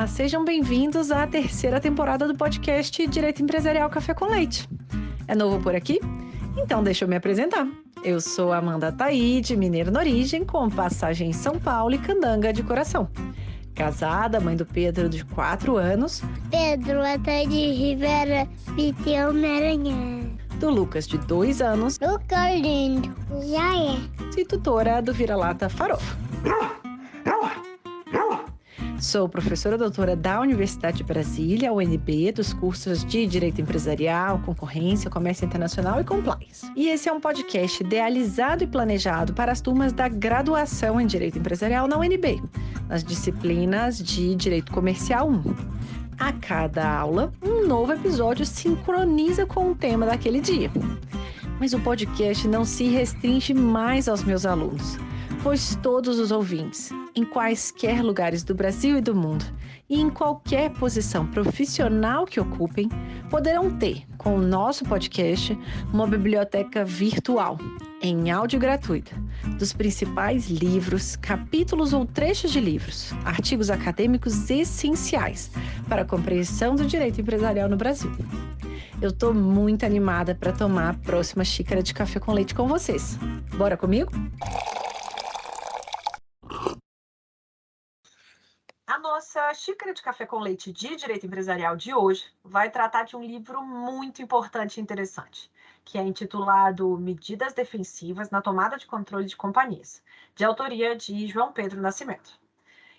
Olá, sejam bem-vindos à terceira temporada do podcast Direito Empresarial Café com Leite. É novo por aqui? Então deixa eu me apresentar. Eu sou Amanda Taide, mineira na origem, com passagem em São Paulo e candanga de coração. Casada, mãe do Pedro de 4 anos. Pedro Ataide Rivera Piteu Maranhão. Do Lucas de 2 anos. Lucas lindo. Já é. E tutora do Vira-Lata Farofa. Sou professora doutora da Universidade de Brasília, UNB, dos cursos de Direito Empresarial, Concorrência, Comércio Internacional e Compliance. E esse é um podcast idealizado e planejado para as turmas da graduação em Direito Empresarial na UNB, nas disciplinas de Direito Comercial 1. A cada aula, um novo episódio sincroniza com o tema daquele dia. Mas o podcast não se restringe mais aos meus alunos, pois todos os ouvintes, em quaisquer lugares do Brasil e do mundo, e em qualquer posição profissional que ocupem, poderão ter, com o nosso podcast, uma biblioteca virtual, em áudio gratuita, dos principais livros, capítulos ou trechos de livros, artigos acadêmicos essenciais para a compreensão do direito empresarial no Brasil. Eu estou muito animada para tomar a próxima xícara de café com leite com vocês. Bora comigo? A nossa xícara de café com leite de Direito Empresarial de hoje vai tratar de um livro muito importante e interessante, que é intitulado Medidas Defensivas na Tomada de Controle de Companhias, de autoria de João Pedro Nascimento.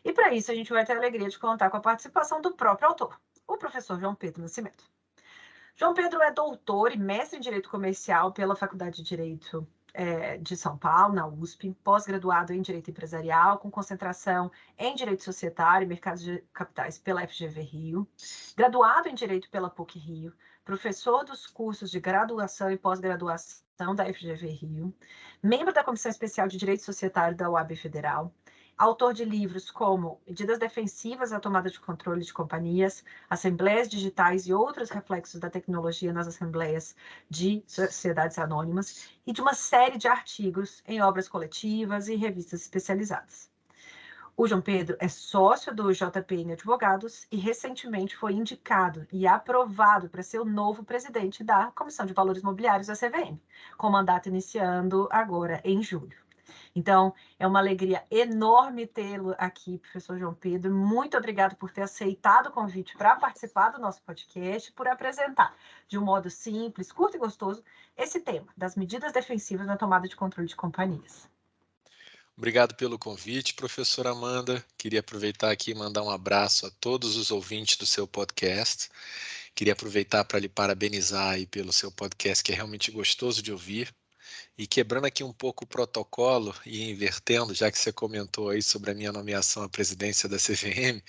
E para isso a gente vai ter a alegria de contar com a participação do próprio autor, o professor João Pedro Nascimento. João Pedro é doutor e mestre em Direito Comercial pela Faculdade de Direito de São Paulo, na USP, pós-graduado em Direito Empresarial, com concentração em Direito Societário e Mercados de Capitais pela FGV Rio, graduado em Direito pela PUC Rio, professor dos cursos de graduação e pós-graduação da FGV Rio, membro da Comissão Especial de Direito Societário da UAB Federal, autor de livros como Medidas Defensivas à Tomada de Controle de Companhias, Assembleias Digitais e outros reflexos da tecnologia nas assembleias de sociedades anônimas, e de uma série de artigos em obras coletivas e revistas especializadas. O João Pedro é sócio do JPM Advogados e recentemente foi indicado e aprovado para ser o novo presidente da Comissão de Valores Mobiliários da CVM, com mandato iniciando agora em julho. Então, é uma alegria enorme tê-lo aqui, professor João Pedro. Muito obrigado por ter aceitado o convite para participar do nosso podcast, por apresentar, de um modo simples, curto e gostoso, esse tema das medidas defensivas na tomada de controle de companhias. Obrigado pelo convite, professora Amanda. Queria aproveitar aqui e mandar um abraço a todos os ouvintes do seu podcast. Queria aproveitar para lhe parabenizar aí pelo seu podcast, que é realmente gostoso de ouvir. E quebrando aqui um pouco o protocolo e invertendo, já que você comentou aí sobre a minha nomeação à presidência da CVM,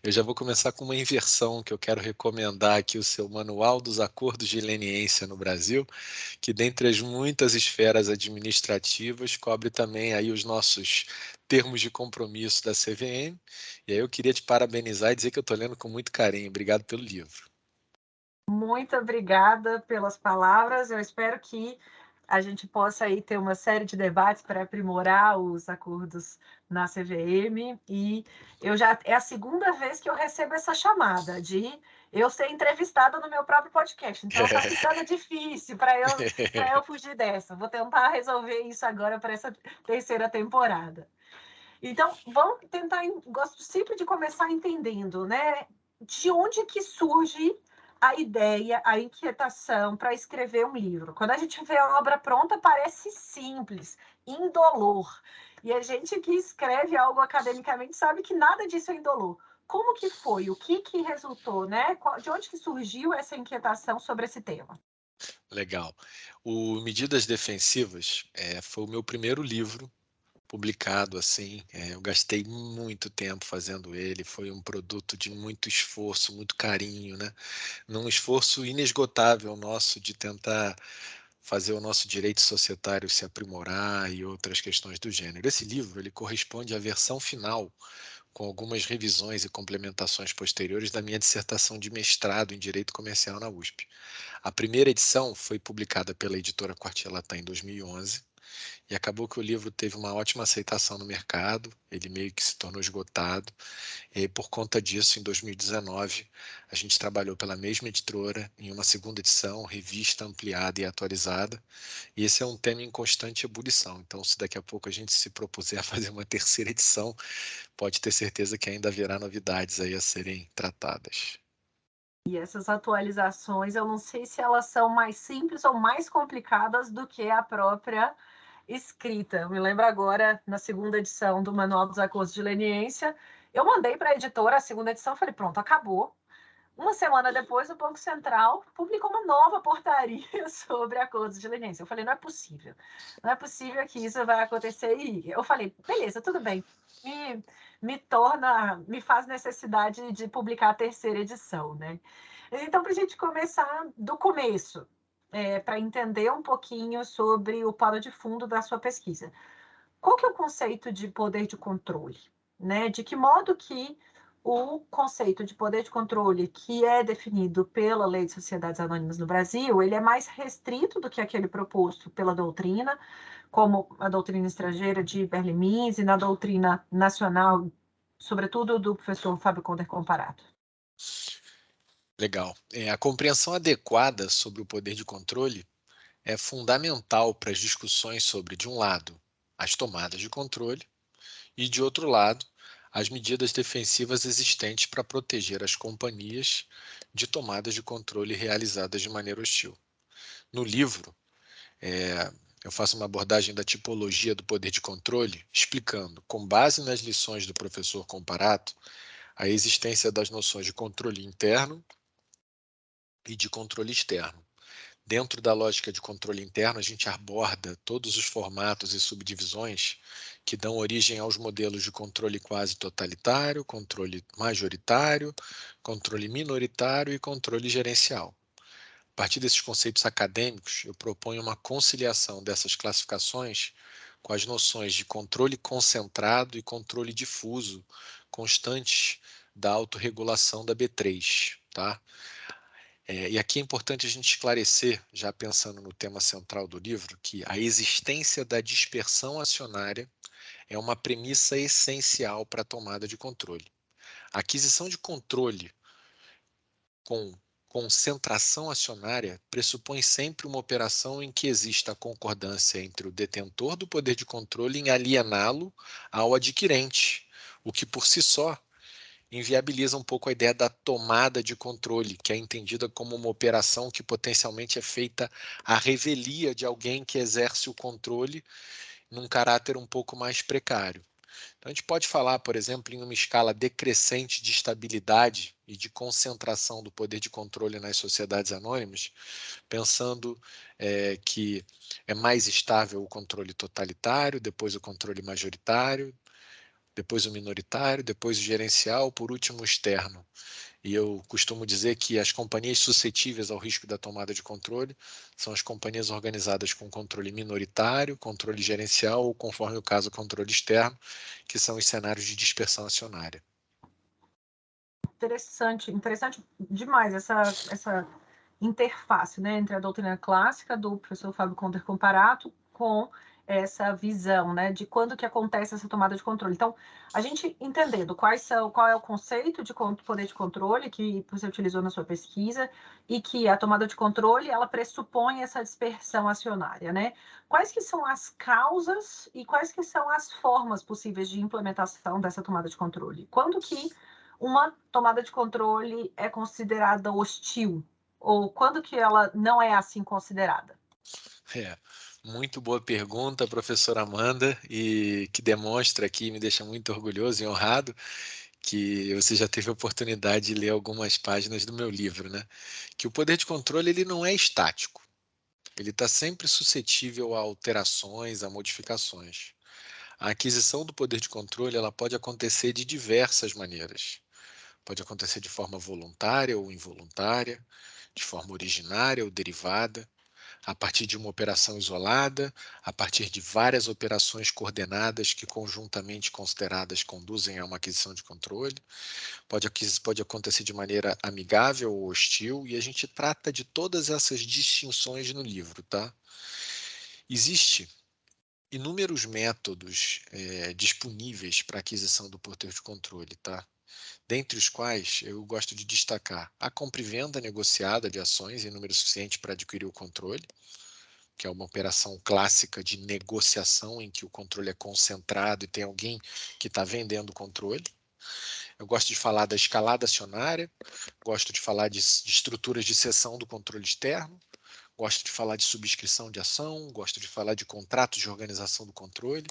eu já vou começar com uma inversão que eu quero recomendar aqui, o seu Manual dos Acordos de Leniência no Brasil, que dentre as muitas esferas administrativas cobre também aí os nossos termos de compromisso da CVM. E aí eu queria te parabenizar e dizer que eu estou lendo com muito carinho. Obrigado pelo livro. Muito obrigada pelas palavras. Eu espero que a gente possa aí ter uma série de debates para aprimorar os acordos na CVM, e é a segunda vez que eu recebo essa chamada de eu ser entrevistada no meu próprio podcast, então está ficando difícil para eu fugir dessa. Vou tentar resolver isso agora para essa terceira temporada. Então, vamos tentar, gosto sempre de começar entendendo, né, de onde que surge a ideia, a inquietação para escrever um livro. Quando a gente vê a obra pronta, parece simples, indolor. E a gente que escreve algo academicamente sabe que nada disso é indolor. Como que foi? O que resultou, né? De onde que surgiu essa inquietação sobre esse tema? Legal. O Medidas Defensivas foi o meu primeiro livro publicado assim. Eu gastei muito tempo fazendo ele, foi um produto de muito esforço, muito carinho, né? Num esforço inesgotável nosso de tentar fazer o nosso direito societário se aprimorar e outras questões do gênero. Esse livro ele corresponde à versão final, com algumas revisões e complementações posteriores da minha dissertação de mestrado em Direito Comercial na USP. A primeira edição foi publicada pela editora Quartier Latin em 2011, e acabou que o livro teve uma ótima aceitação no mercado, ele meio que se tornou esgotado, e aí, por conta disso, em 2019, a gente trabalhou pela mesma editora em uma segunda edição, revista ampliada e atualizada, e esse é um tema em constante ebulição, então se daqui a pouco a gente se propuser a fazer uma terceira edição, pode ter certeza que ainda haverá novidades aí a serem tratadas. E essas atualizações, eu não sei se elas são mais simples ou mais complicadas do que a própria escrita. Eu me lembro agora, na segunda edição do Manual dos Acordos de Leniência, eu mandei para a editora a segunda edição, falei, pronto, acabou. Uma semana depois, o Banco Central publicou uma nova portaria sobre acordos de leniência. Eu falei, não é possível que isso vai acontecer. E eu falei, beleza, tudo bem, me faz necessidade de publicar a terceira edição, né? Então, para a gente começar do começo, para entender um pouquinho sobre o pano de fundo da sua pesquisa. Qual que é o conceito de poder de controle? Né? De que modo que o conceito de poder de controle que é definido pela Lei de Sociedades Anônimas no Brasil, ele é mais restrito do que aquele proposto pela doutrina, como a doutrina estrangeira de Berlim-Mins e na doutrina nacional, sobretudo do professor Fábio Conder Comparato. Legal. A compreensão adequada sobre o poder de controle é fundamental para as discussões sobre, de um lado, as tomadas de controle e, de outro lado, as medidas defensivas existentes para proteger as companhias de tomadas de controle realizadas de maneira hostil. No livro, eu faço uma abordagem da tipologia do poder de controle, explicando, com base nas lições do professor Comparato, a existência das noções de controle interno e de controle externo. Dentro da lógica de controle interno, a gente aborda todos os formatos e subdivisões que dão origem aos modelos de controle quase totalitário, controle majoritário, controle minoritário e controle gerencial. A partir desses conceitos acadêmicos, eu proponho uma conciliação dessas classificações com as noções de controle concentrado e controle difuso constantes da autorregulação da B3, tá? E aqui é importante a gente esclarecer, já pensando no tema central do livro, que a existência da dispersão acionária é uma premissa essencial para a tomada de controle. A aquisição de controle com concentração acionária pressupõe sempre uma operação em que exista a concordância entre o detentor do poder de controle em aliená-lo ao adquirente, o que por si só inviabiliza um pouco a ideia da tomada de controle, que é entendida como uma operação que potencialmente é feita à revelia de alguém que exerce o controle num caráter um pouco mais precário. Então, a gente pode falar, por exemplo, em uma escala decrescente de estabilidade e de concentração do poder de controle nas sociedades anônimas, pensando que é mais estável o controle totalitário, depois o controle majoritário, depois o minoritário, depois o gerencial, por último o externo. E eu costumo dizer que as companhias suscetíveis ao risco da tomada de controle são as companhias organizadas com controle minoritário, controle gerencial ou, conforme o caso, controle externo, que são os cenários de dispersão acionária. Interessante demais essa interface, né, entre a doutrina clássica do professor Fábio Conder Comparato com essa visão, né, de quando que acontece essa tomada de controle. Então, a gente entendendo qual é o conceito de poder de controle que você utilizou na sua pesquisa e que a tomada de controle, ela pressupõe essa dispersão acionária, né? Quais que são as causas e quais que são as formas possíveis de implementação dessa tomada de controle? Quando que uma tomada de controle é considerada hostil? Ou quando que ela não é assim considerada? Muito boa pergunta, professora Amanda, e que demonstra aqui, me deixa muito orgulhoso e honrado, que você já teve a oportunidade de ler algumas páginas do meu livro, né? Que o poder de controle ele não é estático, ele está sempre suscetível a alterações, a modificações. A aquisição do poder de controle ela pode acontecer de diversas maneiras. Pode acontecer de forma voluntária ou involuntária, de forma originária ou derivada, a partir de uma operação isolada, a partir de várias operações coordenadas que conjuntamente consideradas conduzem a uma aquisição de controle. Pode acontecer de maneira amigável ou hostil, e a gente trata de todas essas distinções no livro, tá? Existe inúmeros métodos disponíveis para aquisição do poder de controle, tá? Dentre os quais eu gosto de destacar a compra e venda negociada de ações em número suficiente para adquirir o controle, que é uma operação clássica de negociação em que o controle é concentrado e tem alguém que está vendendo o controle. Eu gosto de falar da escalada acionária, gosto de falar de estruturas de cessão do controle externo, gosto de falar de subscrição de ação, gosto de falar de contratos de organização do controle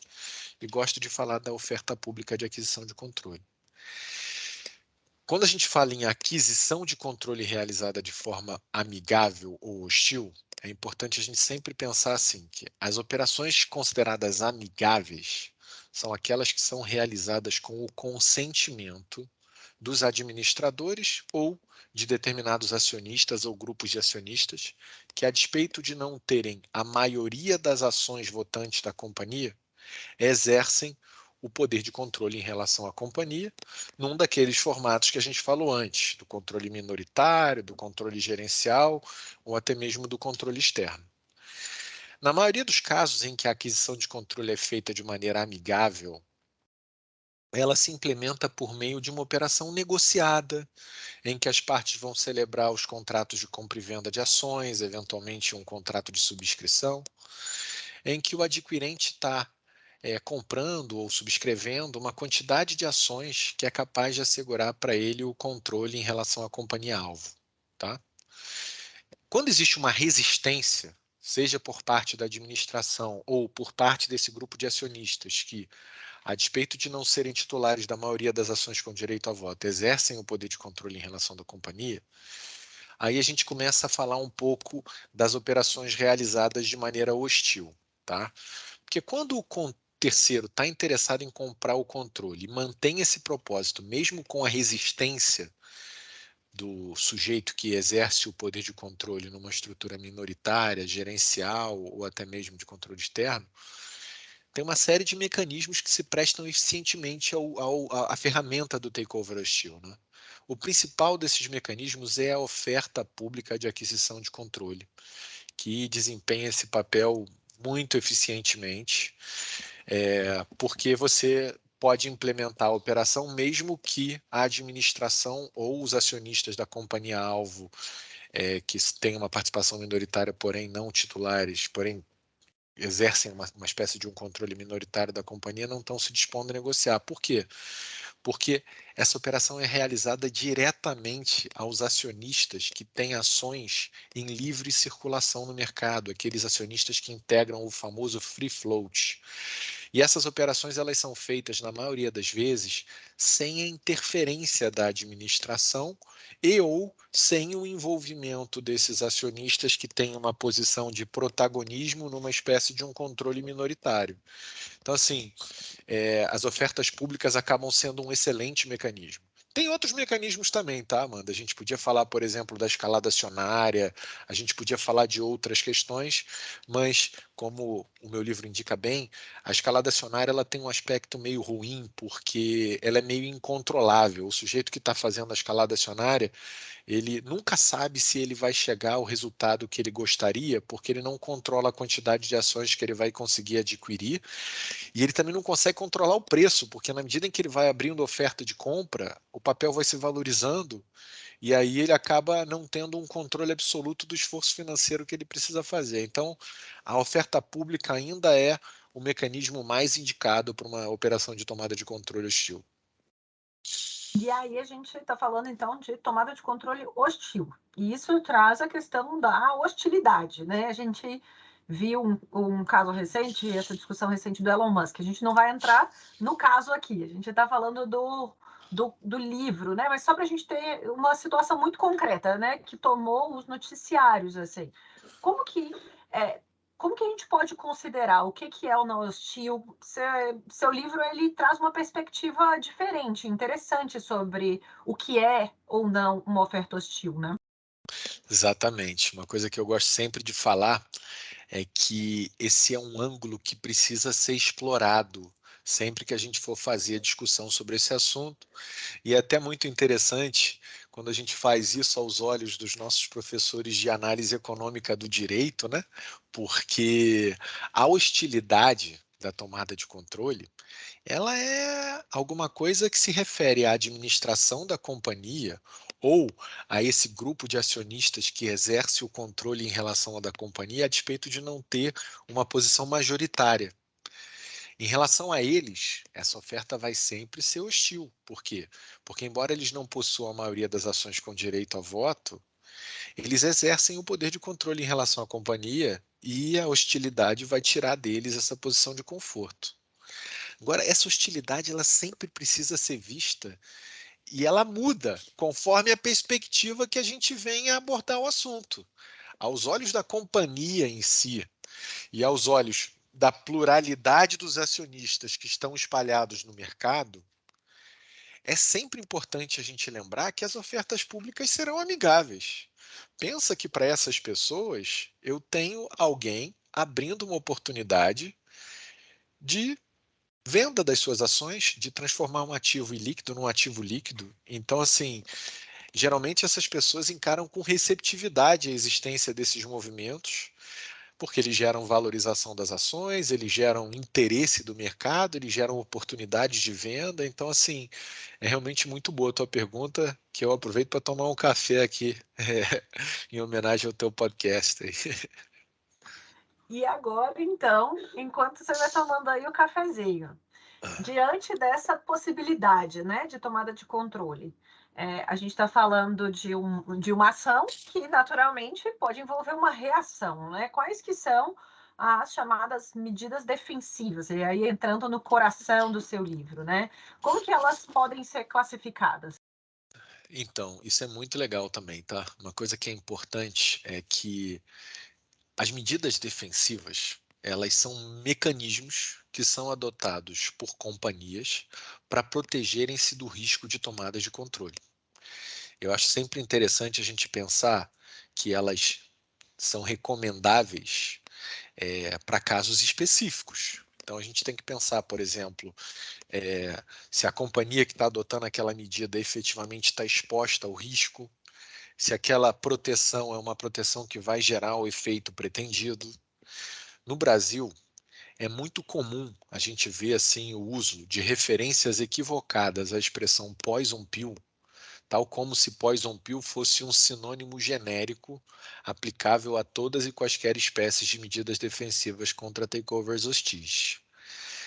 e gosto de falar da oferta pública de aquisição de controle. Quando a gente fala em aquisição de controle realizada de forma amigável ou hostil, é importante a gente sempre pensar assim, que as operações consideradas amigáveis são aquelas que são realizadas com o consentimento dos administradores ou de determinados acionistas ou grupos de acionistas, que a despeito de não terem a maioria das ações votantes da companhia, exercem o poder de controle em relação à companhia, num daqueles formatos que a gente falou antes, do controle minoritário, do controle gerencial ou até mesmo do controle externo. Na maioria dos casos em que a aquisição de controle é feita de maneira amigável, ela se implementa por meio de uma operação negociada, em que as partes vão celebrar os contratos de compra e venda de ações, eventualmente um contrato de subscrição, em que o adquirente está comprando ou subscrevendo uma quantidade de ações que é capaz de assegurar para ele o controle em relação à companhia-alvo. Tá? Quando existe uma resistência, seja por parte da administração ou por parte desse grupo de acionistas que, a despeito de não serem titulares da maioria das ações com direito a voto, exercem o poder de controle em relação da companhia, aí a gente começa a falar um pouco das operações realizadas de maneira hostil. Tá? Porque quando o terceiro está interessado em comprar o controle e mantém esse propósito, mesmo com a resistência do sujeito que exerce o poder de controle numa estrutura minoritária, gerencial ou até mesmo de controle externo, tem uma série de mecanismos que se prestam eficientemente à ferramenta do takeover hostil. Né? O principal desses mecanismos é a oferta pública de aquisição de controle, que desempenha esse papel muito eficientemente, porque você pode implementar a operação mesmo que a administração ou os acionistas da companhia-alvo, que têm uma participação minoritária, porém não titulares, porém exercem uma espécie de um controle minoritário da companhia, não estão se dispondo a negociar. Por quê? Porque essa operação é realizada diretamente aos acionistas que têm ações em livre circulação no mercado, aqueles acionistas que integram o famoso free float. E essas operações elas são feitas, na maioria das vezes, sem a interferência da administração e ou sem o envolvimento desses acionistas que têm uma posição de protagonismo numa espécie de um controle minoritário. Então, assim, as ofertas públicas acabam sendo um excelente mecanismo. Tem outros mecanismos também, tá, Amanda? A gente podia falar, por exemplo, da escalada acionária, a gente podia falar de outras questões, mas, como o meu livro indica bem, a escalada acionária ela tem um aspecto meio ruim, porque ela é meio incontrolável. O sujeito que está fazendo a escalada acionária, ele nunca sabe se ele vai chegar ao resultado que ele gostaria, porque ele não controla a quantidade de ações que ele vai conseguir adquirir, e ele também não consegue controlar o preço, porque na medida em que ele vai abrindo oferta de compra, o papel vai se valorizando, e aí ele acaba não tendo um controle absoluto do esforço financeiro que ele precisa fazer. Então, a oferta pública ainda é o mecanismo mais indicado para uma operação de tomada de controle hostil. E aí a gente está falando, então, de tomada de controle hostil. E isso traz a questão da hostilidade, né? A gente viu um caso recente, essa discussão recente do Elon Musk. A gente não vai entrar no caso aqui, a gente está falando do livro, né? Mas só para a gente ter uma situação muito concreta, né? Que tomou os noticiários, assim. Como que a gente pode considerar o que é o não hostil? Seu livro ele traz uma perspectiva diferente, interessante sobre o que é ou não uma oferta hostil, né? Exatamente. Uma coisa que eu gosto sempre de falar é que esse é um ângulo que precisa ser explorado sempre que a gente for fazer a discussão sobre esse assunto. E é até muito interessante quando a gente faz isso aos olhos dos nossos professores de análise econômica do direito, né? Porque a hostilidade, da tomada de controle, ela é alguma coisa que se refere à administração da companhia ou a esse grupo de acionistas que exerce o controle em relação à da companhia a despeito de não ter uma posição majoritária. Em relação a eles, essa oferta vai sempre ser hostil. Por quê? Porque, embora eles não possuam a maioria das ações com direito a voto, eles exercem o poder de controle em relação à companhia e a hostilidade vai tirar deles essa posição de conforto. Agora, essa hostilidade ela sempre precisa ser vista e ela muda conforme a perspectiva que a gente vem a abordar o assunto. Aos olhos da companhia em si e aos olhos da pluralidade dos acionistas que estão espalhados no mercado, é sempre importante a gente lembrar que as ofertas públicas serão amigáveis. Pensa que para essas pessoas eu tenho alguém abrindo uma oportunidade de venda das suas ações, de transformar um ativo ilíquido num ativo líquido. Então, assim, geralmente essas pessoas encaram com receptividade a existência desses movimentos, porque eles geram valorização das ações, eles geram interesse do mercado, eles geram oportunidades de venda. Então, assim, é realmente muito boa a tua pergunta, que eu aproveito para tomar um café aqui, em homenagem ao teu podcast aí. E agora, então, enquanto você vai tomando aí o cafezinho, diante dessa possibilidade, né, de tomada de controle, a gente está falando de uma ação que, naturalmente, pode envolver uma reação, né? Quais que são as chamadas medidas defensivas? E aí, entrando no coração do seu livro, né? Como que elas podem ser classificadas? Então, isso é muito legal também, tá? Uma coisa que é importante é que as medidas defensivas, elas são mecanismos que são adotados por companhias para protegerem-se do risco de tomadas de controle. Eu acho sempre interessante a gente pensar que elas são recomendáveis para casos específicos. Então, a gente tem que pensar, por exemplo, se a companhia que está adotando aquela medida efetivamente está exposta ao risco, se aquela proteção é uma proteção que vai gerar o efeito pretendido. No Brasil, é muito comum a gente ver assim, o uso de referências equivocadas à expressão poison pill, tal como se poison pill fosse um sinônimo genérico aplicável a todas e quaisquer espécies de medidas defensivas contra takeovers hostis.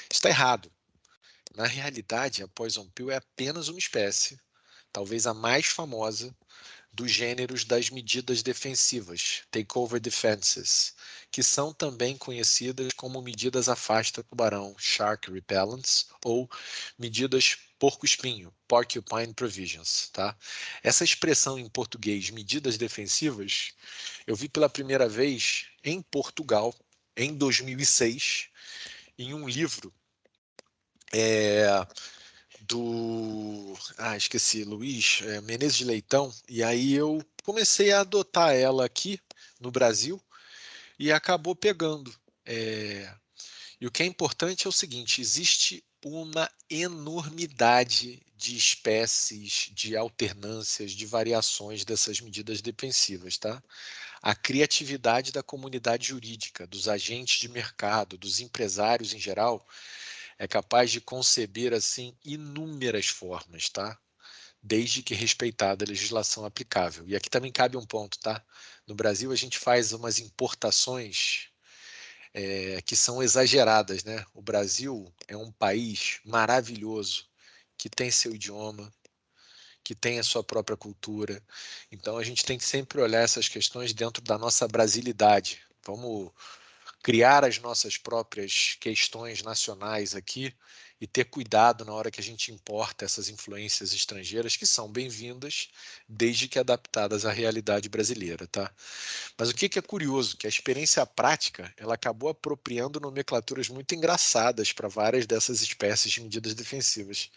Está errado. Na realidade, a poison pill é apenas uma espécie, talvez a mais famosa, dos gêneros das medidas defensivas, takeover defenses, que são também conhecidas como medidas afasta-tubarão, shark repellents, ou medidas porco-espinho, porcupine provisions. Tá? Essa expressão em português, medidas defensivas, eu vi pela primeira vez em Portugal, em 2006, em um livro esqueci, Luiz Menezes de Leitão, e aí eu comecei a adotar ela aqui no Brasil e acabou pegando. E o que é importante é o seguinte, existe uma enormidade de espécies, de alternâncias, de variações dessas medidas defensivas, tá? A criatividade da comunidade jurídica, dos agentes de mercado, dos empresários em geral, é capaz de conceber assim inúmeras formas, tá? Desde que respeitada a legislação aplicável. E aqui também cabe um ponto, tá? No Brasil a gente faz umas importações que são exageradas, né? O Brasil é um país maravilhoso, que tem seu idioma, que tem a sua própria cultura. Então a gente tem que sempre olhar essas questões dentro da nossa brasilidade. Vamos criar as nossas próprias questões nacionais aqui e ter cuidado na hora que a gente importa essas influências estrangeiras, que são bem-vindas, desde que adaptadas à realidade brasileira, tá? Mas o que é curioso, que a experiência prática, ela acabou apropriando nomenclaturas muito engraçadas para várias dessas espécies de medidas defensivas.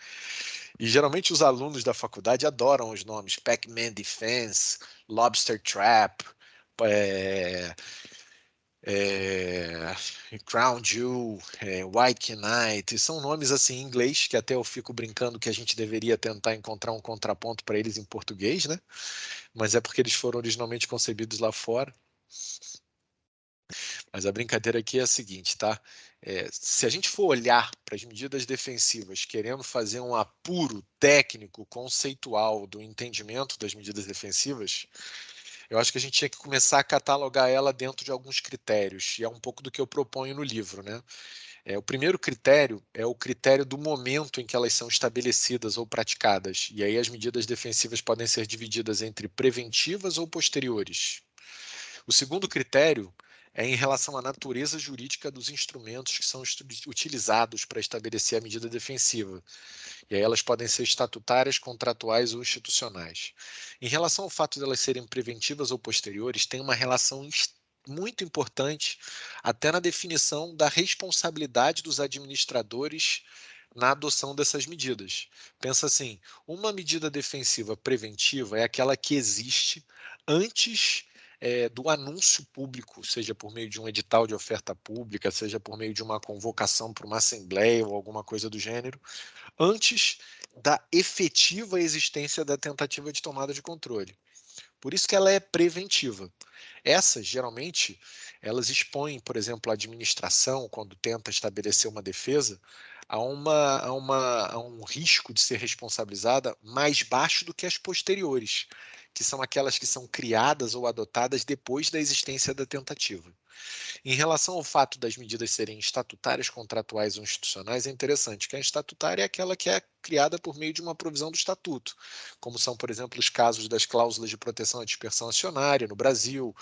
E geralmente os alunos da faculdade adoram os nomes Pac-Man Defense, Lobster Trap, Crown Jewel, White Knight, são nomes assim em inglês, que até eu fico brincando que a gente deveria tentar encontrar um contraponto para eles em português, né? Mas é porque eles foram originalmente concebidos lá fora. Mas a brincadeira aqui é a seguinte, tá? Se a gente for olhar para as medidas defensivas, querendo fazer um apuro técnico, conceitual do entendimento das medidas defensivas, eu acho que a gente tinha que começar a catalogar ela dentro de alguns critérios, e é um pouco do que eu proponho no livro, né? O primeiro critério é o critério do momento em que elas são estabelecidas ou praticadas, e aí as medidas defensivas podem ser divididas entre preventivas ou posteriores. O segundo critério é em relação à natureza jurídica dos instrumentos que são utilizados para estabelecer a medida defensiva. E aí elas podem ser estatutárias, contratuais ou institucionais. Em relação ao fato de elas serem preventivas ou posteriores, tem uma relação muito importante até na definição da responsabilidade dos administradores na adoção dessas medidas. Pensa assim, uma medida defensiva preventiva é aquela que existe antes do anúncio público, seja por meio de um edital de oferta pública, seja por meio de uma convocação para uma assembleia ou alguma coisa do gênero, antes da efetiva existência da tentativa de tomada de controle. Por isso que ela é preventiva. Essas, geralmente, elas expõem, por exemplo, a administração, quando tenta estabelecer uma defesa, a um risco de ser responsabilizada mais baixo do que as posteriores, que são aquelas que são criadas ou adotadas depois da existência da tentativa. Em relação ao fato das medidas serem estatutárias, contratuais ou institucionais, é interessante que a estatutária é aquela que é criada por meio de uma provisão do estatuto, como são, por exemplo, os casos das cláusulas de proteção à dispersão acionária no Brasil,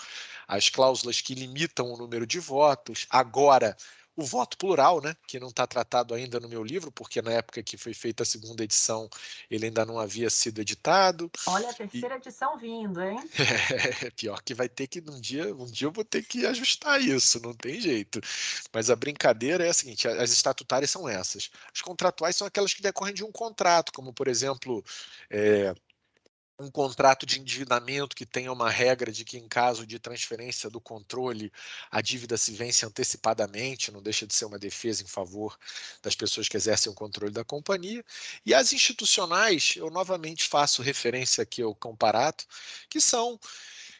as cláusulas que limitam o número de votos, agora o voto plural, né, que não está tratado ainda no meu livro, porque na época que foi feita a segunda edição, ele ainda não havia sido editado. Olha, a terceira edição vindo, hein? Pior que vai ter que, um dia eu vou ter que ajustar isso, não tem jeito. Mas a brincadeira é a seguinte, as estatutárias são essas. As contratuais são aquelas que decorrem de um contrato, como, por exemplo, um contrato de endividamento que tenha uma regra de que, em caso de transferência do controle, a dívida se vence antecipadamente, não deixa de ser uma defesa em favor das pessoas que exercem o controle da companhia. E as institucionais, eu novamente faço referência aqui ao comparato, que são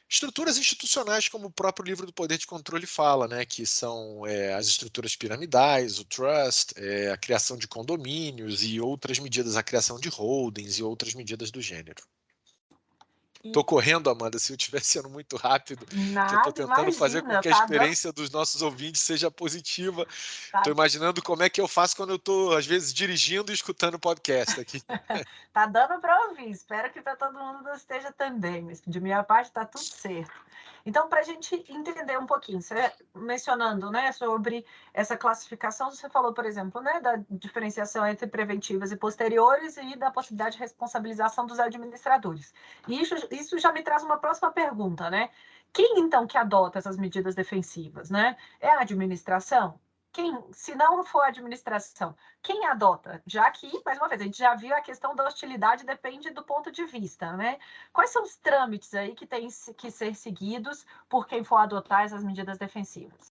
estruturas institucionais, como o próprio livro do Poder de Controle fala, né, que são as estruturas piramidais, o trust, a criação de condomínios e outras medidas, a criação de holdings e outras medidas do gênero. Estou correndo, Amanda, se eu estiver sendo muito rápido, que eu estou tentando fazer com que a experiência dos nossos ouvintes seja positiva. Estou imaginando como é que eu faço quando eu estou, às vezes, dirigindo e escutando o podcast aqui. Tá dando para ouvir, espero que para todo mundo esteja também, mas de minha parte está tudo certo. Então, para a gente entender um pouquinho, você mencionando, né, sobre essa classificação, você falou, por exemplo, né, da diferenciação entre preventivas e posteriores e da possibilidade de responsabilização dos administradores. E isso já me traz uma próxima pergunta, né? Quem, então, que adota essas medidas defensivas, né? É a administração? Se não for a administração, quem adota? Já que, mais uma vez, a gente já viu a questão da hostilidade depende do ponto de vista, né? Quais são os trâmites aí que têm que ser seguidos por quem for adotar essas medidas defensivas?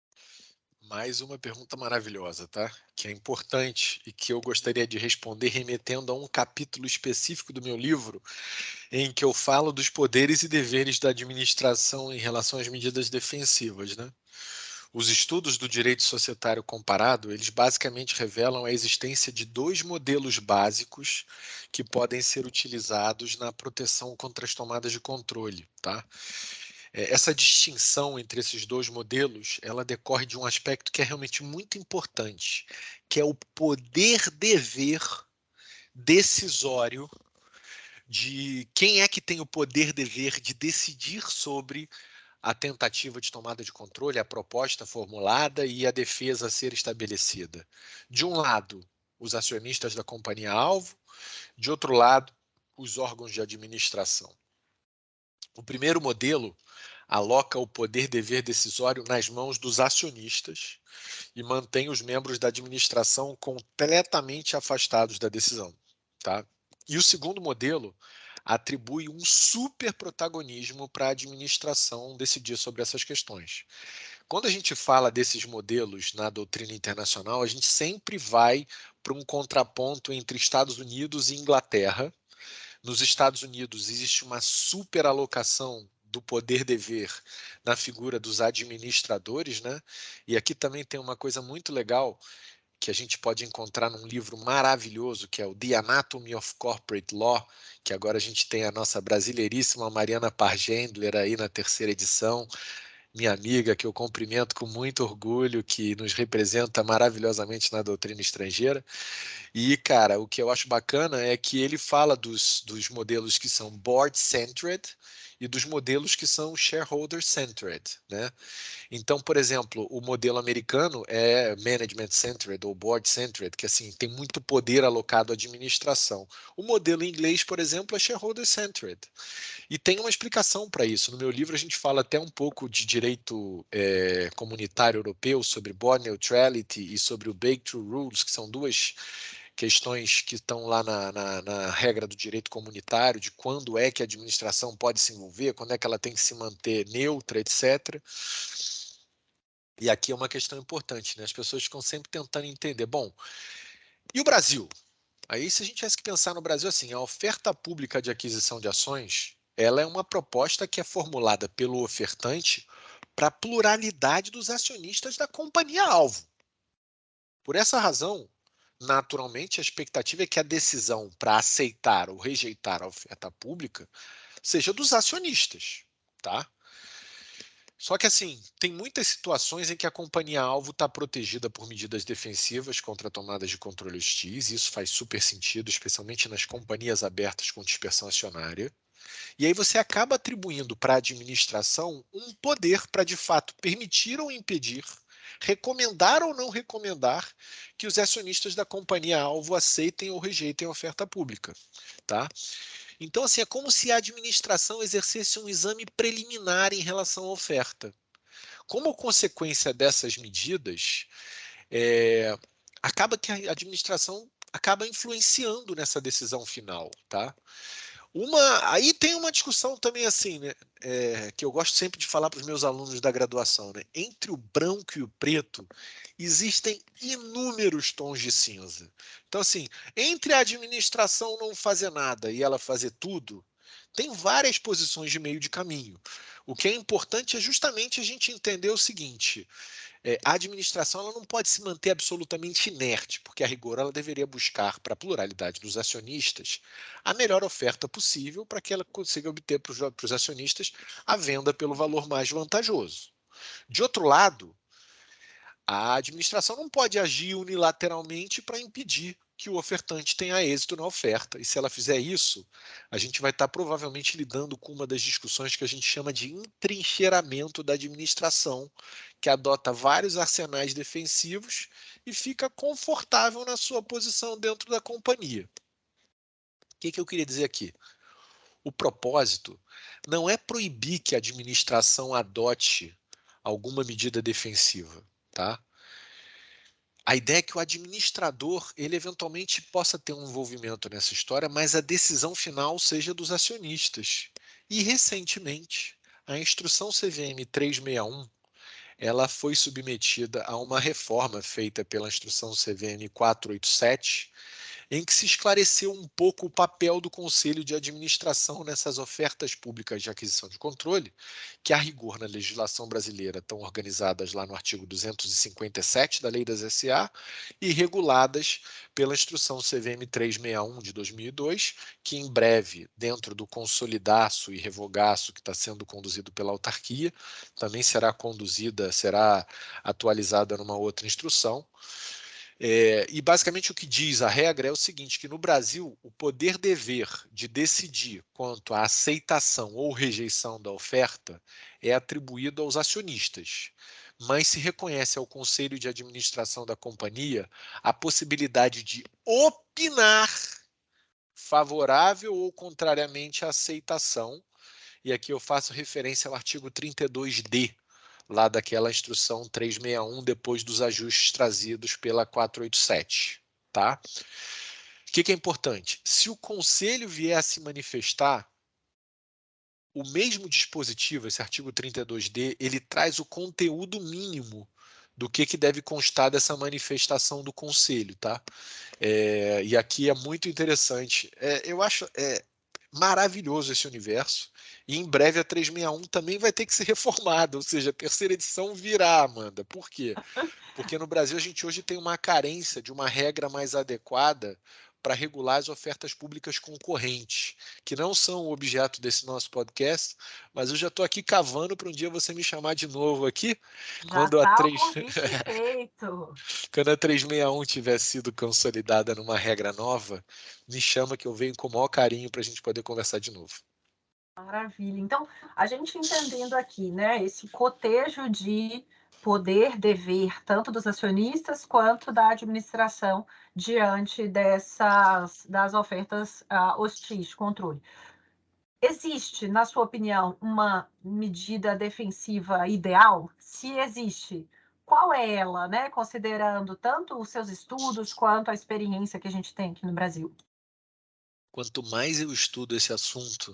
Mais uma pergunta maravilhosa, tá? Que é importante e que eu gostaria de responder remetendo a um capítulo específico do meu livro, em que eu falo dos poderes e deveres da administração em relação às medidas defensivas, né? Os estudos do direito societário comparado, eles basicamente revelam a existência de dois modelos básicos que podem ser utilizados na proteção contra as tomadas de controle, tá? Essa distinção entre esses dois modelos, ela decorre de um aspecto que é realmente muito importante, que é o poder-dever decisório de quem é que tem o poder-dever de decidir sobre a tentativa de tomada de controle, a proposta formulada e a defesa a ser estabelecida. De um lado, os acionistas da companhia-alvo, de outro lado, os órgãos de administração. O primeiro modelo aloca o poder-dever decisório nas mãos dos acionistas e mantém os membros da administração completamente afastados da decisão, tá? E o segundo modelo atribui um super protagonismo para a administração decidir sobre essas questões. Quando a gente fala desses modelos na doutrina internacional, a gente sempre vai para um contraponto entre Estados Unidos e Inglaterra. Nos Estados Unidos existe uma superalocação do poder-dever na figura dos administradores, né? E aqui também tem uma coisa muito legal que a gente pode encontrar num livro maravilhoso, que é o The Anatomy of Corporate Law, que agora a gente tem a nossa brasileiríssima Mariana Pargendler aí na 3ª edição, minha amiga, que eu cumprimento com muito orgulho, que nos representa maravilhosamente na doutrina estrangeira. E, cara, o que eu acho bacana é que ele fala dos modelos que são board-centered e dos modelos que são shareholder-centered, né? Então, por exemplo, o modelo americano é management-centered ou board-centered, que assim tem muito poder alocado à administração. O modelo inglês, por exemplo, é shareholder-centered. E tem uma explicação para isso. No meu livro a gente fala até um pouco de direito comunitário europeu, sobre board neutrality e sobre o breakthrough rules, que são duas questões que estão lá na regra do direito comunitário, de quando é que a administração pode se envolver, quando é que ela tem que se manter neutra, etc. E aqui é uma questão importante, né? As pessoas ficam sempre tentando entender. Bom, e o Brasil? Aí, se a gente tivesse que pensar no Brasil assim, a oferta pública de aquisição de ações, ela é uma proposta que é formulada pelo ofertante para a pluralidade dos acionistas da companhia-alvo. Por essa razão, naturalmente, a expectativa é que a decisão para aceitar ou rejeitar a oferta pública seja dos acionistas, tá? Só que, assim, tem muitas situações em que a companhia-alvo está protegida por medidas defensivas contra tomadas de controle hostis, e isso faz super sentido, especialmente nas companhias abertas com dispersão acionária. E aí você acaba atribuindo para a administração um poder para, de fato, permitir ou impedir, recomendar ou não recomendar que os acionistas da companhia-alvo aceitem ou rejeitem a oferta pública, tá? Então, assim, é como se a administração exercesse um exame preliminar em relação à oferta. Como consequência dessas medidas, acaba que a administração acaba influenciando nessa decisão final, tá? Aí tem uma discussão também assim, né, que eu gosto sempre de falar para os meus alunos da graduação, né? Entre o branco e o preto existem inúmeros tons de cinza. Então, assim, entre a administração não fazer nada e ela fazer tudo, tem várias posições de meio de caminho. O que é importante é justamente a gente entender o seguinte: a administração ela não pode se manter absolutamente inerte, porque a rigor ela deveria buscar para a pluralidade dos acionistas a melhor oferta possível para que ela consiga obter para os acionistas a venda pelo valor mais vantajoso. De outro lado, a administração não pode agir unilateralmente para impedir que o ofertante tenha êxito na oferta. E se ela fizer isso, a gente vai estar provavelmente lidando com uma das discussões que a gente chama de entrincheiramento da administração, que adota vários arsenais defensivos e fica confortável na sua posição dentro da companhia. O que eu queria dizer aqui? O propósito não é proibir que a administração adote alguma medida defensiva, tá? A ideia é que o administrador, ele eventualmente possa ter um envolvimento nessa história, mas a decisão final seja dos acionistas. E, recentemente, a instrução CVM 361, ela foi submetida a uma reforma feita pela instrução CVM 487, em que se esclareceu um pouco o papel do Conselho de Administração nessas ofertas públicas de aquisição de controle, que a rigor na legislação brasileira estão organizadas lá no artigo 257 da Lei das SA e reguladas pela instrução CVM 361 de 2002, que em breve, dentro do consolidaço e revogaço que está sendo conduzido pela autarquia, também será atualizada numa outra instrução. E basicamente o que diz a regra é o seguinte, que no Brasil o poder-dever de decidir quanto à aceitação ou rejeição da oferta é atribuído aos acionistas, mas se reconhece ao Conselho de Administração da companhia a possibilidade de opinar favorável ou contrariamente à aceitação, e aqui eu faço referência ao artigo 32D, lá daquela instrução 361, depois dos ajustes trazidos pela 487, tá? O que é importante? Se o conselho vier a se manifestar, o mesmo dispositivo, esse artigo 32D, ele traz o conteúdo mínimo do que deve constar dessa manifestação do conselho, tá? E aqui é muito interessante. Eu acho... maravilhoso esse universo, e em breve a 361 também vai ter que ser reformada, ou seja, a terceira edição virá, Amanda. Por quê? Porque no Brasil a gente hoje tem uma carência de uma regra mais adequada para regular as ofertas públicas concorrentes, que não são o objeto desse nosso podcast, mas eu já estou aqui cavando para um dia você me chamar de novo aqui, Já quando a está o 3... convite feito. quando a 361 tiver sido consolidada numa regra nova, me chama que eu venho com o maior carinho para a gente poder conversar de novo. Maravilha. Então, a gente entendendo aqui, né, esse cotejo de poder, dever, tanto dos acionistas quanto da administração diante das ofertas hostis de controle. Existe, na sua opinião, uma medida defensiva ideal? Se existe, qual é ela, né, considerando tanto os seus estudos quanto a experiência que a gente tem aqui no Brasil? Quanto mais eu estudo esse assunto,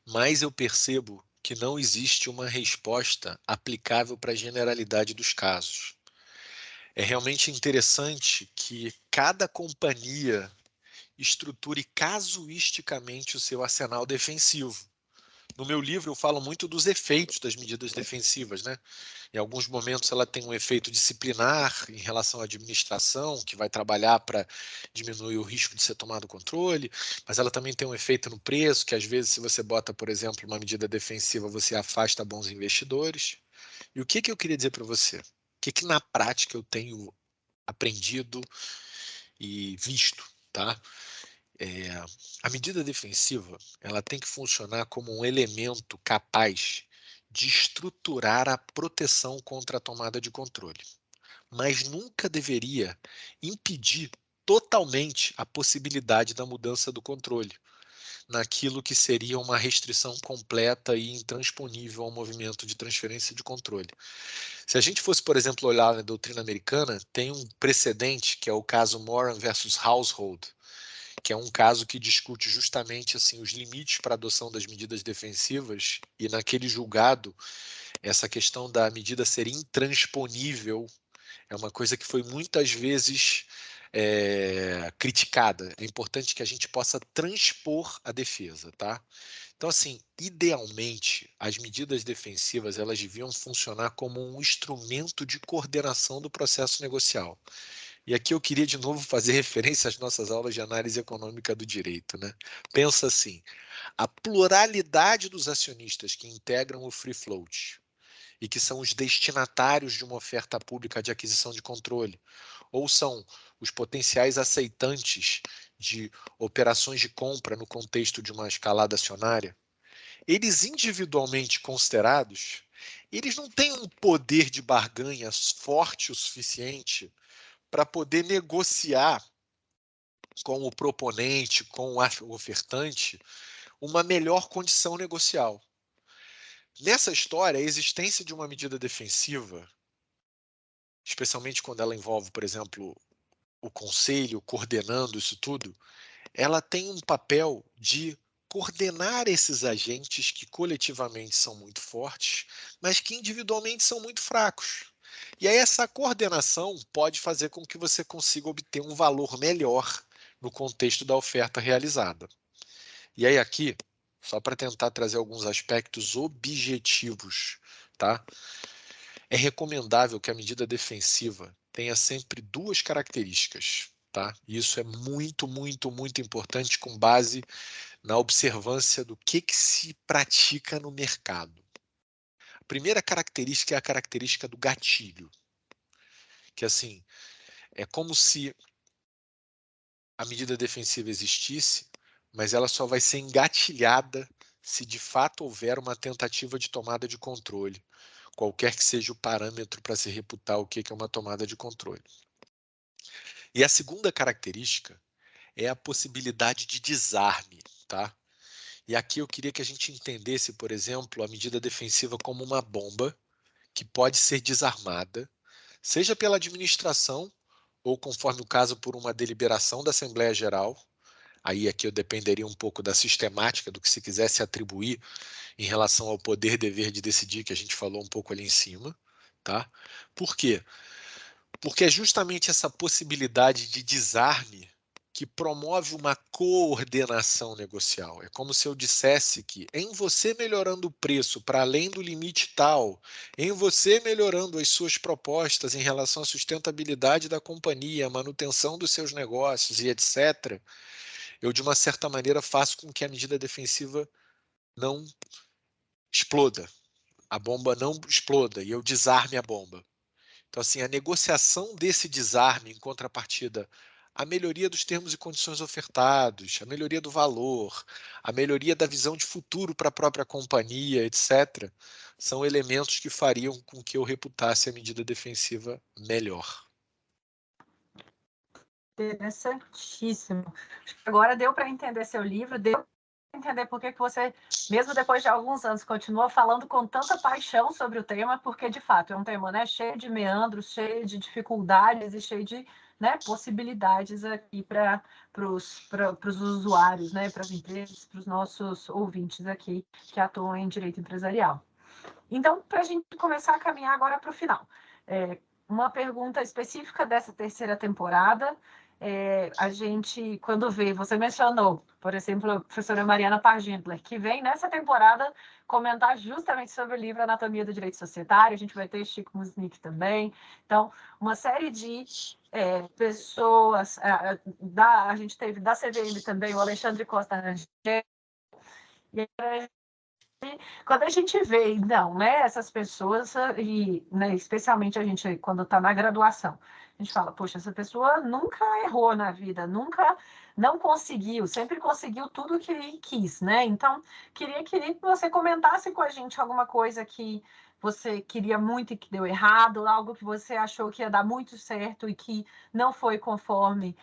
mais eu percebo que não existe uma resposta aplicável para a generalidade dos casos. É realmente interessante que cada companhia estruture casuisticamente o seu arsenal defensivo. No meu livro eu falo muito dos efeitos das medidas defensivas, né? Em alguns momentos ela tem um efeito disciplinar em relação à administração, que vai trabalhar para diminuir o risco de ser tomado controle, mas ela também tem um efeito no preço, que às vezes se você bota, por exemplo, uma medida defensiva, você afasta bons investidores. E o que eu queria dizer para você? O que na prática eu tenho aprendido e visto, tá? A medida defensiva ela tem que funcionar como um elemento capaz de estruturar a proteção contra a tomada de controle, mas nunca deveria impedir totalmente a possibilidade da mudança do controle, naquilo que seria uma restrição completa e intransponível ao movimento de transferência de controle. Se a gente fosse, por exemplo, olhar na doutrina americana, tem um precedente que é o caso Moran versus Household, que é um caso que discute justamente assim, os limites para a adoção das medidas defensivas, e naquele julgado, essa questão da medida ser intransponível é uma coisa que foi muitas vezes criticada. É importante que a gente possa transpor a defesa, tá? Então, assim, idealmente, as medidas defensivas elas deviam funcionar como um instrumento de coordenação do processo negocial. E aqui eu queria de novo fazer referência às nossas aulas de análise econômica do direito, né? Pensa assim, a pluralidade dos acionistas que integram o free float e que são os destinatários de uma oferta pública de aquisição de controle, ou são os potenciais aceitantes de operações de compra no contexto de uma escalada acionária, eles individualmente considerados, eles não têm um poder de barganha forte o suficiente para poder negociar com o proponente, com o ofertante, uma melhor condição negocial. Nessa história, a existência de uma medida defensiva, especialmente quando ela envolve, por exemplo, o conselho coordenando isso tudo, ela tem um papel de coordenar esses agentes que coletivamente são muito fortes, mas que individualmente são muito fracos. E aí essa coordenação pode fazer com que você consiga obter um valor melhor no contexto da oferta realizada. E aí aqui, só para tentar trazer alguns aspectos objetivos, tá? É recomendável que a medida defensiva tenha sempre duas características, tá? E isso é muito, muito, muito importante com base na observância do que se pratica no mercado. A primeira característica é a característica do gatilho, que assim, é como se a medida defensiva existisse, mas ela só vai ser engatilhada se de fato houver uma tentativa de tomada de controle, qualquer que seja o parâmetro para se reputar o que é uma tomada de controle. E a segunda característica é a possibilidade de desarme, tá? E aqui eu queria que a gente entendesse, por exemplo, a medida defensiva como uma bomba que pode ser desarmada, seja pela administração ou, conforme o caso, por uma deliberação da Assembleia Geral. Aí aqui eu dependeria um pouco da sistemática do que se quisesse atribuir em relação ao poder-dever de decidir, que a gente falou um pouco ali em cima, tá? Por quê? Porque é justamente essa possibilidade de desarme que promove uma coordenação negocial. É como se eu dissesse que em você melhorando o preço para além do limite tal, em você melhorando as suas propostas em relação à sustentabilidade da companhia, a manutenção dos seus negócios e etc., eu, de uma certa maneira, faço com que a medida defensiva não exploda, a bomba não exploda e eu desarme a bomba. Então, assim, a negociação desse desarme em contrapartida à melhoria dos termos e condições ofertados, a melhoria do valor, a melhoria da visão de futuro para a própria companhia, etc., são elementos que fariam com que eu reputasse a medida defensiva melhor. Interessantíssimo. Agora deu para entender seu livro, deu para entender por que você, mesmo depois de alguns anos, continua falando com tanta paixão sobre o tema, porque, de fato, é um tema, né, cheio de meandros, cheio de dificuldades e cheio de, né, possibilidades aqui para os usuários, né, para as empresas, para os nossos ouvintes aqui que atuam em direito empresarial. Então, para a gente começar a caminhar agora para o final, uma pergunta específica dessa terceira temporada, a gente, quando vê, você mencionou, por exemplo, a professora Mariana Pargentler, que vem nessa temporada comentar justamente sobre o livro Anatomia do Direito Societário, a gente vai ter Chico Musnick também, então, uma série de pessoas, a gente teve da CVM também o Alexandre Costa Rangel, e quando a gente vê, então, né, essas pessoas, e né, especialmente a gente, quando está na graduação, a gente fala, poxa, essa pessoa nunca errou na vida, nunca não conseguiu, sempre conseguiu tudo o que quis, né? Então, queria que você comentasse com a gente alguma coisa que você queria muito e que deu errado, algo que você achou que ia dar muito certo e que não foi conforme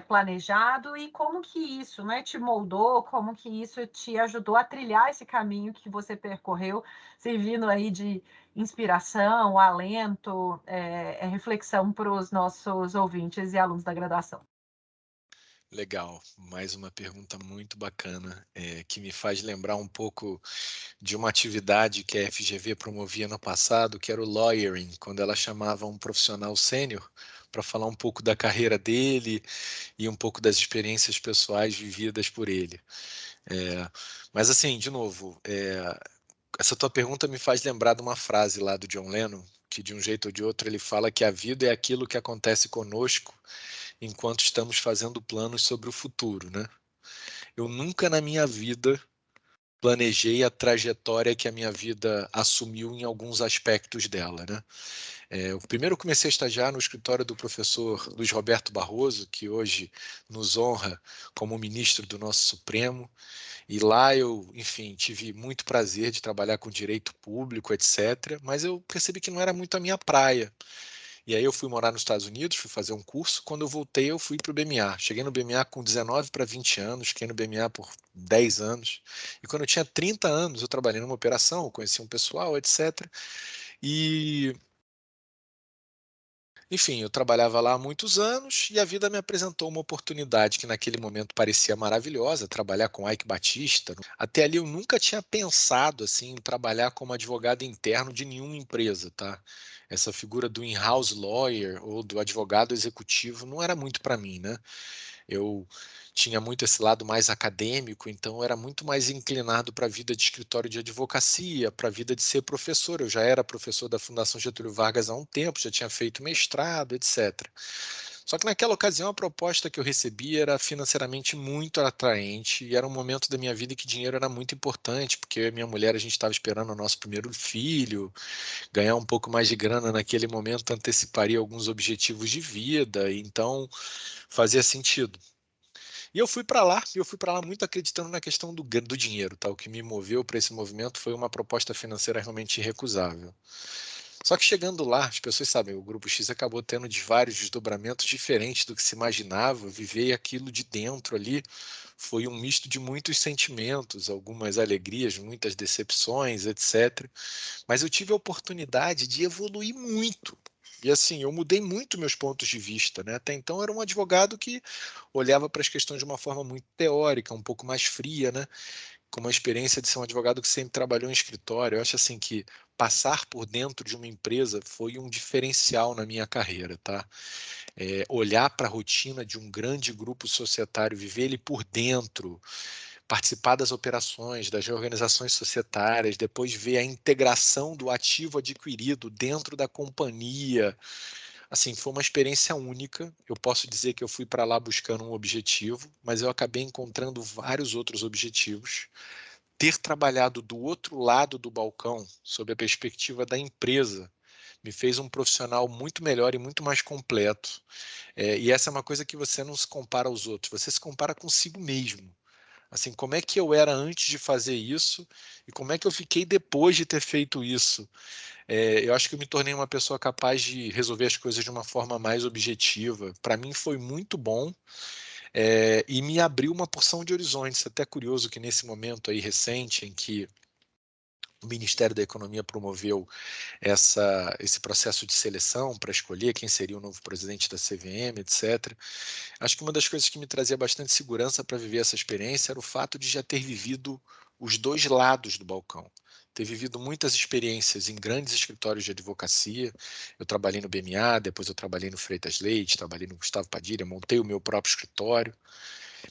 planejado, e como que isso, né, te moldou, como que isso te ajudou a trilhar esse caminho que você percorreu, servindo aí de inspiração, alento, reflexão para os nossos ouvintes e alunos da graduação. Legal, mais uma pergunta muito bacana, que me faz lembrar um pouco de uma atividade que a FGV promovia no passado, que era o lawyering, quando ela chamava um profissional sênior para falar um pouco da carreira dele e um pouco das experiências pessoais vividas por ele. Mas assim, de novo, essa tua pergunta me faz lembrar de uma frase lá do John Lennon, que de um jeito ou de outro ele fala que a vida é aquilo que acontece conosco enquanto estamos fazendo planos sobre o futuro, né? Eu nunca na minha vida planejei a trajetória que a minha vida assumiu em alguns aspectos dela, né? Eu primeiro comecei a estagiar no escritório do professor Luiz Roberto Barroso, que hoje nos honra como ministro do nosso Supremo, e lá eu, enfim, tive muito prazer de trabalhar com direito público, etc., mas eu percebi que não era muito a minha praia. E aí eu fui morar nos Estados Unidos, fui fazer um curso. Quando eu voltei, eu fui para o BMA. Cheguei no BMA com 19 para 20 anos, fiquei no BMA por 10 anos. E quando eu tinha 30 anos, eu trabalhei numa operação, conheci um pessoal, etc. E, enfim, eu trabalhava lá há muitos anos e a vida me apresentou uma oportunidade que naquele momento parecia maravilhosa, trabalhar com Ike Batista. Até ali eu nunca tinha pensado assim, em trabalhar como advogado interno de nenhuma empresa, tá? Essa figura do in-house lawyer ou do advogado executivo não era muito para mim, né? Eu tinha muito esse lado mais acadêmico, então eu era muito mais inclinado para a vida de escritório de advocacia, para a vida de ser professor. Eu já era professor da Fundação Getúlio Vargas há um tempo, já tinha feito mestrado, etc. Só que naquela ocasião a proposta que eu recebi era financeiramente muito atraente e era um momento da minha vida em que dinheiro era muito importante, porque eu e minha mulher a gente estava esperando o nosso primeiro filho, ganhar um pouco mais de grana naquele momento anteciparia alguns objetivos de vida, então fazia sentido. E eu fui para lá muito acreditando na questão do dinheiro, tá? O que me moveu para esse movimento foi uma proposta financeira realmente irrecusável. Só que chegando lá, as pessoas sabem, o Grupo X acabou tendo vários desdobramentos diferentes do que se imaginava, viver aquilo de dentro ali foi um misto de muitos sentimentos, algumas alegrias, muitas decepções, etc. Mas eu tive a oportunidade de evoluir muito. E assim, eu mudei muito meus pontos de vista, né? Até então eu era um advogado que olhava para as questões de uma forma muito teórica, um pouco mais fria, né? como a experiência de ser um advogado que sempre trabalhou em escritório. Eu acho assim que passar por dentro de uma empresa foi um diferencial na minha carreira, tá? Olhar para a rotina de um grande grupo societário, viver ele por dentro, participar das operações, das reorganizações societárias, depois ver a integração do ativo adquirido dentro da companhia. Assim, foi uma experiência única. Eu posso dizer que eu fui para lá buscando um objetivo, mas eu acabei encontrando vários outros objetivos. Ter trabalhado do outro lado do balcão, sob a perspectiva da empresa, me fez um profissional muito melhor e muito mais completo. E essa é uma coisa que você não se compara aos outros, você se compara consigo mesmo. Assim, como é que eu era antes de fazer isso e como é que eu fiquei depois de ter feito isso? Eu acho que eu me tornei uma pessoa capaz de resolver as coisas de uma forma mais objetiva. Para mim foi muito bom, e me abriu uma porção de horizontes. Até curioso que nesse momento aí recente em que o Ministério da Economia promoveu esse processo de seleção para escolher quem seria o novo presidente da CVM, etc. Acho que uma das coisas que me trazia bastante segurança para viver essa experiência era o fato de já ter vivido os dois lados do balcão. Ter vivido muitas experiências em grandes escritórios de advocacia. Eu trabalhei no BMA, depois eu trabalhei no Freitas Leite, trabalhei no Gustavo Padilha, montei o meu próprio escritório.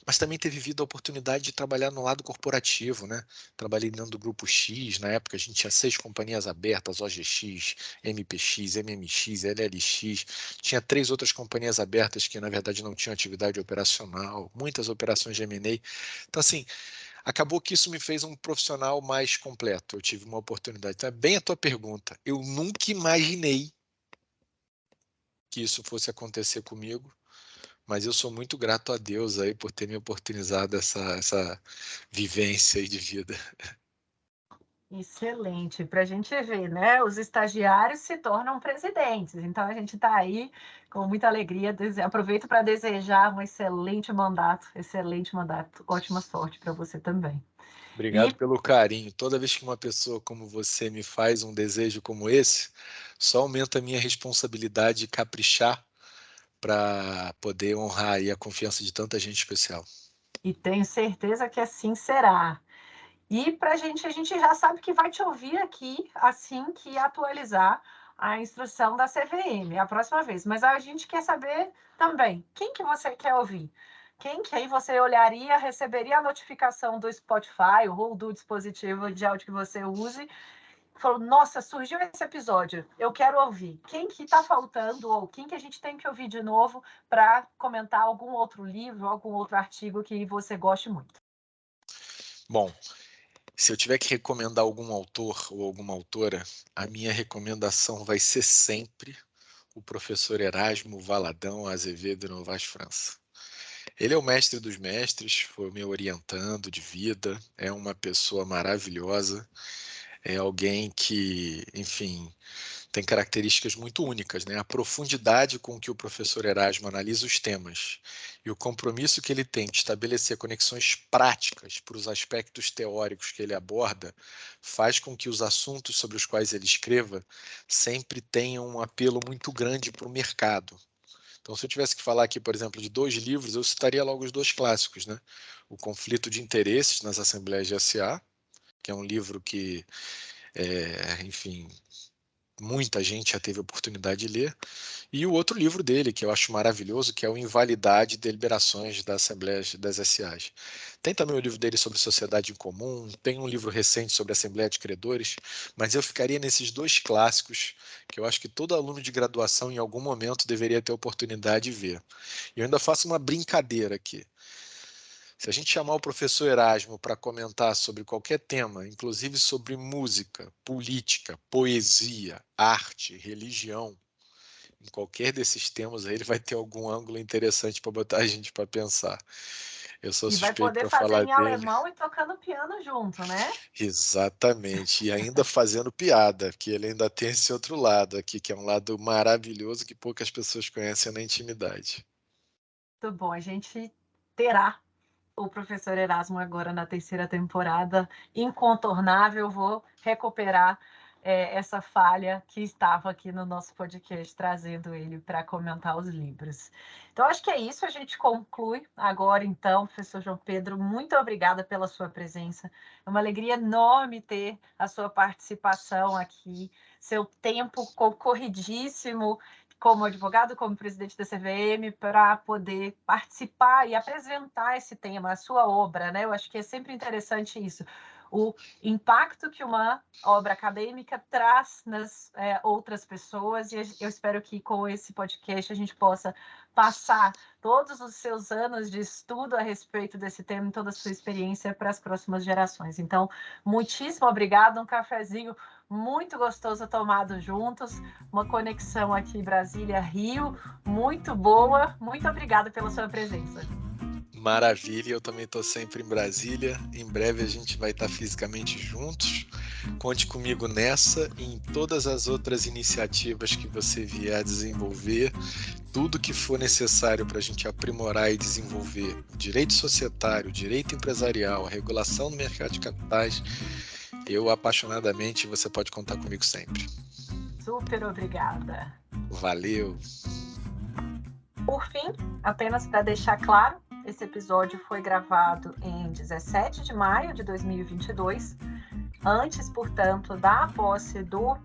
Mas também ter vivido a oportunidade de trabalhar no lado corporativo, né? Trabalhei dentro do Grupo X, na época a gente tinha 6 companhias abertas, OGX, MPX, MMX, LLX, tinha 3 outras companhias abertas que na verdade não tinham atividade operacional, muitas operações de M&A. Então assim, acabou que isso me fez um profissional mais completo, eu tive uma oportunidade. Então é bem a tua pergunta, eu nunca imaginei que isso fosse acontecer comigo, mas eu sou muito grato a Deus aí por ter me oportunizado essa vivência aí de vida. Excelente, para a gente ver, né? Os estagiários se tornam presidentes, então a gente está aí com muita alegria. Aproveito para desejar um excelente mandato, ótima sorte para você também. Obrigado E pelo carinho. Toda vez que uma pessoa como você me faz um desejo como esse, só aumenta a minha responsabilidade de caprichar para poder honrar aí a confiança de tanta gente especial. tenho certeza que assim será. E para a gente já sabe que vai te ouvir aqui assim que atualizar a instrução da CVM, a próxima vez. Mas a gente quer saber também, quem que você quer ouvir? Quem que aí você olharia, receberia a notificação do Spotify ou do dispositivo de áudio que você use, falou, nossa, surgiu esse episódio, eu quero ouvir. Quem que está faltando ou quem que a gente tem que ouvir de novo para comentar algum outro livro, algum outro artigo que você goste muito? Bom, se eu tiver que recomendar algum autor ou alguma autora, a minha recomendação vai ser sempre o professor Erasmo Valadão Azevedo Novaes França. Ele é o mestre dos mestres, foi o meu orientando de vida, é uma pessoa maravilhosa, é alguém que, enfim, tem características muito únicas, né? A profundidade com que o professor Erasmo analisa os temas e o compromisso que ele tem de estabelecer conexões práticas para os aspectos teóricos que ele aborda faz com que os assuntos sobre os quais ele escreva sempre tenham um apelo muito grande para o mercado. Então, se eu tivesse que falar aqui, por exemplo, de 2 livros, eu citaria logo os 2 clássicos, né? O Conflito de Interesses nas Assembleias de SA, que é um livro que, enfim, muita gente já teve a oportunidade de ler, e o outro livro dele, que eu acho maravilhoso, que é o Invalidade e Deliberações das Assembleias das SAs. Tem também o livro dele sobre sociedade em comum, tem um livro recente sobre Assembleia de Credores, mas eu ficaria nesses 2 clássicos, que eu acho que todo aluno de graduação em algum momento deveria ter a oportunidade de ver. E eu ainda faço uma brincadeira aqui. Se a gente chamar o professor Erasmo para comentar sobre qualquer tema, inclusive sobre música, política, poesia, arte, religião, em qualquer desses temas aí ele vai ter algum ângulo interessante para botar a gente para pensar. Eu sou E vai suspeito poder para fazer falar em dele. alemão e tocando piano junto, né? Exatamente. E ainda fazendo piada, que ele ainda tem esse outro lado aqui, que é um lado maravilhoso que poucas pessoas conhecem na intimidade. Muito bom. A gente terá o professor Erasmo agora na terceira temporada. Incontornável. Vou recuperar essa falha que estava aqui no nosso podcast, trazendo ele para comentar os livros. Então, acho que é isso, a gente conclui agora, então, professor João Pedro, muito obrigada pela sua presença, é uma alegria enorme ter a sua participação aqui, seu tempo concorridíssimo, como advogado, como presidente da CVM, para poder participar e apresentar esse tema, a sua obra, né? Eu acho que é sempre interessante isso, o impacto que uma obra acadêmica traz nas outras pessoas, e eu espero que com esse podcast a gente possa passar todos os seus anos de estudo a respeito desse tema e toda a sua experiência para as próximas gerações. Então, muitíssimo obrigada, um cafezinho muito gostoso tomado juntos, uma conexão aqui Brasília-Rio, muito boa, muito obrigada pela sua presença. Maravilha, eu também estou sempre em Brasília, em breve a gente vai estar fisicamente juntos, conte comigo nessa e em todas as outras iniciativas que você vier a desenvolver, tudo que for necessário para a gente aprimorar e desenvolver o direito societário, o direito empresarial, a regulação do mercado de capitais, eu apaixonadamente, você pode contar comigo sempre. Super obrigada. Valeu. Por fim, apenas para deixar claro, esse episódio foi gravado em 17 de maio de 2022, antes, portanto, da posse do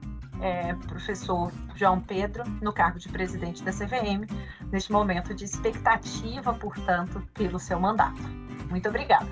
professor João Pedro no cargo de presidente da CVM, neste momento de expectativa, portanto, pelo seu mandato. Muito obrigada.